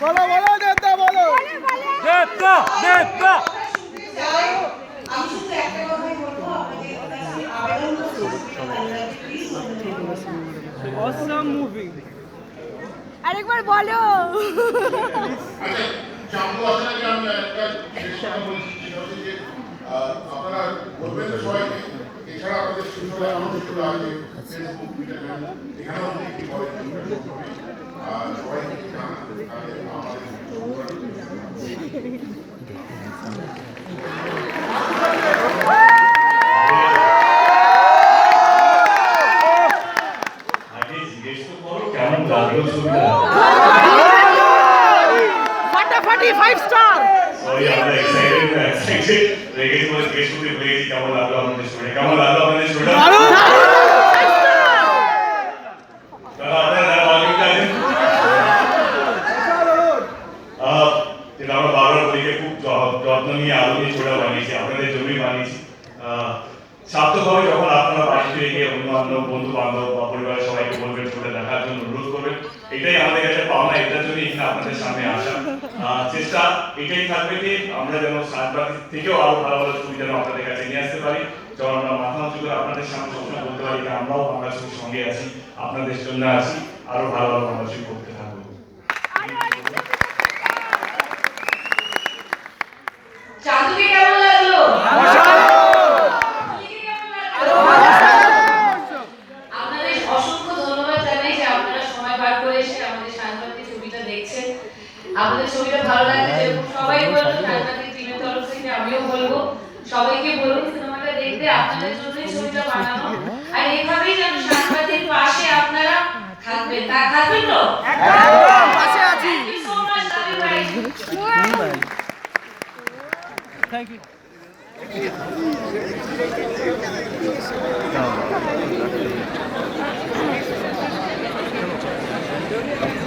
বলো বলো নেতা বলো নেতা নেতা আমি শুধু একটা কথাই বলবো আপনাদের কাছে আবেদন অসাম মুভি আরেকবার বলো আপনারা বলবেন সবাইকে এছাড়া আমাদের সুন্দর আছে ফেসবুক টুইটার এখানেও অনেক কি বলেন সবাইকে ফাটাফাটি 5 স্টার সরি আমরা এক্সাইটেড রেগে তোমার জিজ্ঞেস করতে ভুলে গেছি কেমন লাগলো আমাদের স্টুডেন্ট কেমন লাগলো আমাদের স্টুডেন্ট তারা আপনারা বাকিটা আছেন যেটা আমরা বারবার বলিকে খুব যত্ন নিয়ে আলো নিয়ে ছোটা বানিয়েছি আপনাদের জন্যই বানিয়েছি সার্থকভাবে যখন আপনারা বাড়িতে রেখে অন্যান্য বন্ধু বান্ধব বা পরিবারের সবাইকে বলবেন ছোটা দেখার জন্য অনুরোধ করবেন এটাই আমাদের কাছে পাওনা এটার জন্য এখানে আপনাদের সামনে আসা চেষ্টা এটাই থাকবে যে আমরা যেন সাংবাদিক থেকেও আরো ভালো ভালো ছবি যেন আপনাদের কাছে নিয়ে আসতে পারি যখন আমরা মাথা উঁচু করে আপনাদের সামনে সবসময় বলতে পারি যে আমরাও বাংলা ছবির সঙ্গে আছি আপনাদের জন্য আছি আরো ভালো ভালো বাংলা ছবি করতে থাকবো চাঁদুকে কেমন লাগলো আপনাদের অসংখ্য ধন্যবাদ জানাই যে আপনারা সময় বার করে এসে আমাদের সাংবাদিক ছবিটা দেখছেন আপনাদের ছবিটা ভালো লাগলে যেরকম সবাই বললো সাংবাদিক টিমের তরফ থেকে আমিও বলবো সবাইকে বলুন সিনেমাটা দেখতে আপনাদের জন্যই ছবিটা বানানো আর এইভাবেই যেন সাংবাদিক পাশে আপনারা থাকবেন তা থাকবেন তো একদম পাশে আছি so much love you guys thank you Thank you.